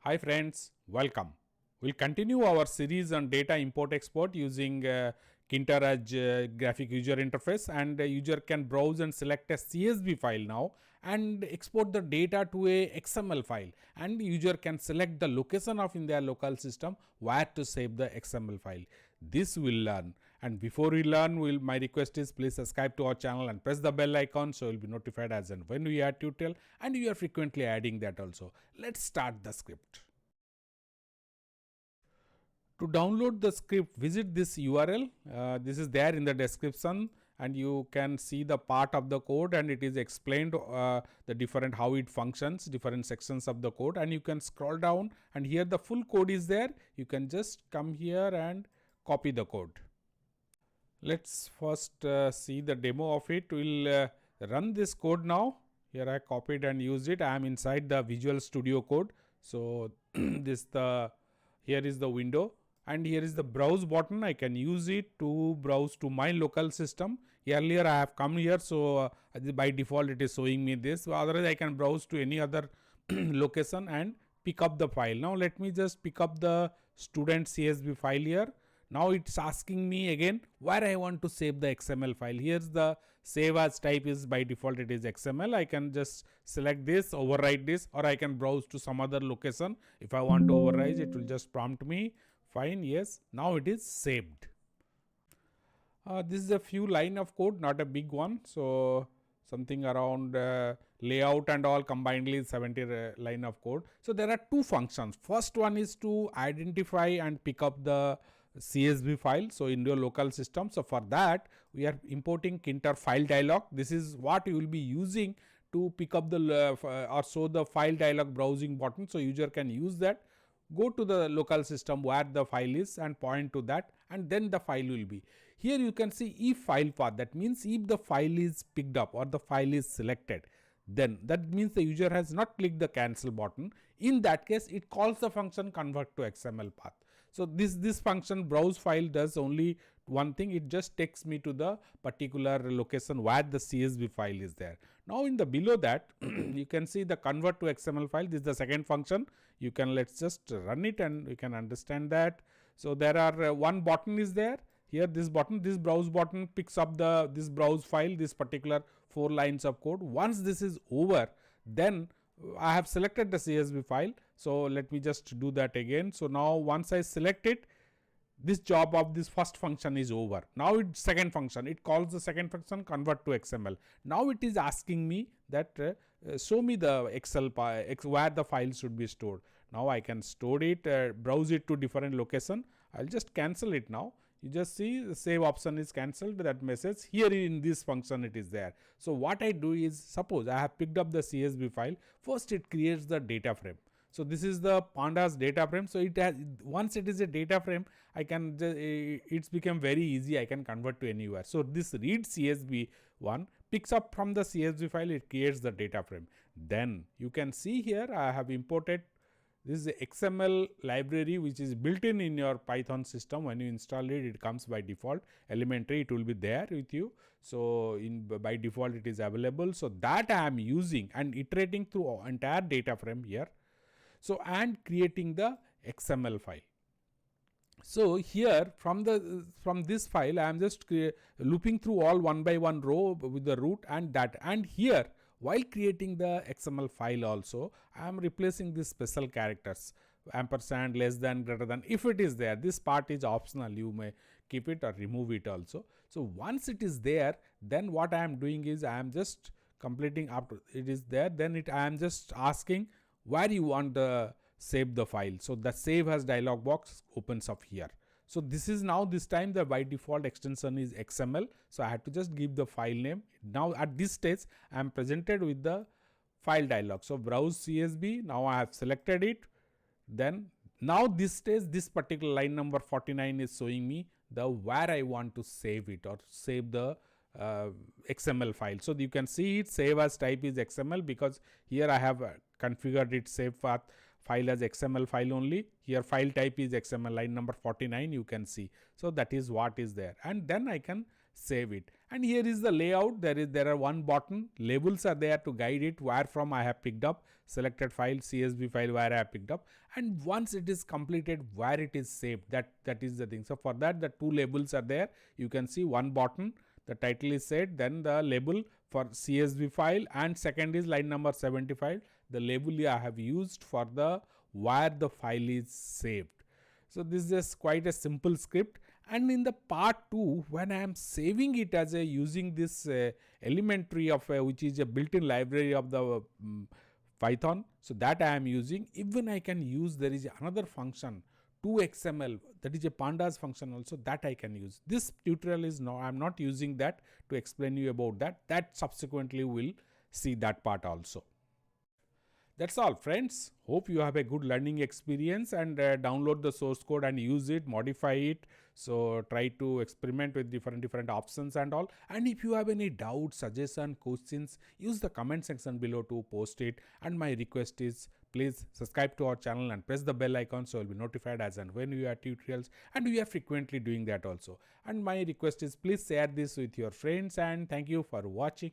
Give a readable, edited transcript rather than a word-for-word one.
Hi friends, welcome. We'll continue our series on data import export using Tkinter as graphic user interface, and the user can browse and select a CSV file now and export the data to a XML file, and the user can select the location of in their local system where to save the XML file. This we'll learn, and before we learn, my request is please subscribe to our channel and press the bell icon so you'll be notified as and when we add tutorial, and we are frequently adding that also. Let's start the script. To download the script, visit this URL. This is there in the description, and you can see the part of the code, and it is explained the different how it functions, different sections of the code, and you can scroll down, and here the full code is there. You can just come here and copy the code. Let's first see the demo of it. We'll run this code now. Here I copied and used it. I am inside the Visual Studio Code. So here is the window, and here is the browse button. I can use it to browse to my local system. Earlier I have come here, so by default it is showing me this. Otherwise I can browse to any other location and pick up the file. Now let me just pick up the student CSV file here. Now it's asking me again where I want to save the XML file. Here's the save as type is by default it is XML. I can just select this, overwrite this, or I can browse to some other location. If I want to overwrite, it will just prompt me. Fine, yes, now it is saved. This is a few line of code, not a big one. So something around layout and all combinedly 70 line of code. So there are two functions. First one is to identify and pick up the CSV file, so in your local system. So for that we are importing Tkinter file dialog. This is what you will be using to pick up the or show the file dialog browsing button, so user can use that. Go to the local system where the file is and point to that, and then the file will be. Here you can see if file path, that means if the file is picked up or the file is selected, then that means the user has not clicked the cancel button. In that case, it calls the function convert to XML path. So this function browse file does only one thing, it just takes me to the particular location where the CSV file is there. Now in the below that you can see the convert to XML file. This is the second function. You can let's just run it and we can understand that. So there are one button is there. Here this button, this browse button picks up this browse file, this particular 4 lines of code. Once this is over, then I have selected the CSV file. So let me just do that again. So now once I select it, this job of this first function is over. Now it's second function. It calls the second function convert to XML. Now it is asking me that show me the Excel where the file should be stored. Now I can store it, browse it to different location. I'll just cancel it now. You just see the save option is cancelled, that message. Here in this function it is there. So what I do is, suppose I have picked up the CSV file. First it creates the data frame. So this is the Pandas data frame. So it has, once it is a data frame, I can it's become very easy. I can convert to anywhere. So this read CSV one picks up from the CSV file. It creates the data frame. Then you can see here I have imported. This is the XML library which is built in your Python system. When you install it, it comes by default. ElementTree, it will be there with you. So by default it is available. So that I am using and iterating through entire data frame here. So and creating the XML file. So here from this file I am just looping through all one by one row with the root and that, and here while creating the XML file also I am replacing these special characters, ampersand, less than, greater than. If it is there, this part is optional, you may keep it or remove it also. So once it is there, then what I am doing is I am just completing up to it is there, then I am just asking where you want to save the file. So the save as dialog box opens up here. So this is now this time the by default extension is XML. So I had to just give the file name. Now at this stage I am presented with the file dialog. So browse CSV. Now I have selected it. Then now this stage, this particular line number 49 is showing me the where I want to save it or save the XML file. So you can see it save as type is XML because here I have configured it save path file as XML file only. Here file type is XML, line number 49 you can see. So that is what is there, and then I can save it. And here is the layout. There are one button, labels are there to guide it, where from I have picked up, selected file, CSV file where I have picked up, and once it is completed, where it is saved. That is the thing. So for that, the two labels are there. You can see one button, the title is set, then the label for CSV file, and second is line number 75, the label I have used for the where the file is saved. So this is quite a simple script. And in the part 2, when I am saving it as a using this ElementTree of which is a built-in library of the Python, so that I am using, even I can use, there is another function to XML, that is a Pandas function also, that I can use. This tutorial is I am not using that to explain you about that. That subsequently will see that part also. That's all, friends. Hope you have a good learning experience, and download the source code and use it, modify it. So try to experiment with different options and all. And if you have any doubts, suggestions, questions, use the comment section below to post it. And my request is, please subscribe to our channel and press the bell icon so you'll be notified as and when we have tutorials, and we are frequently doing that also. And my request is, please share this with your friends, and thank you for watching.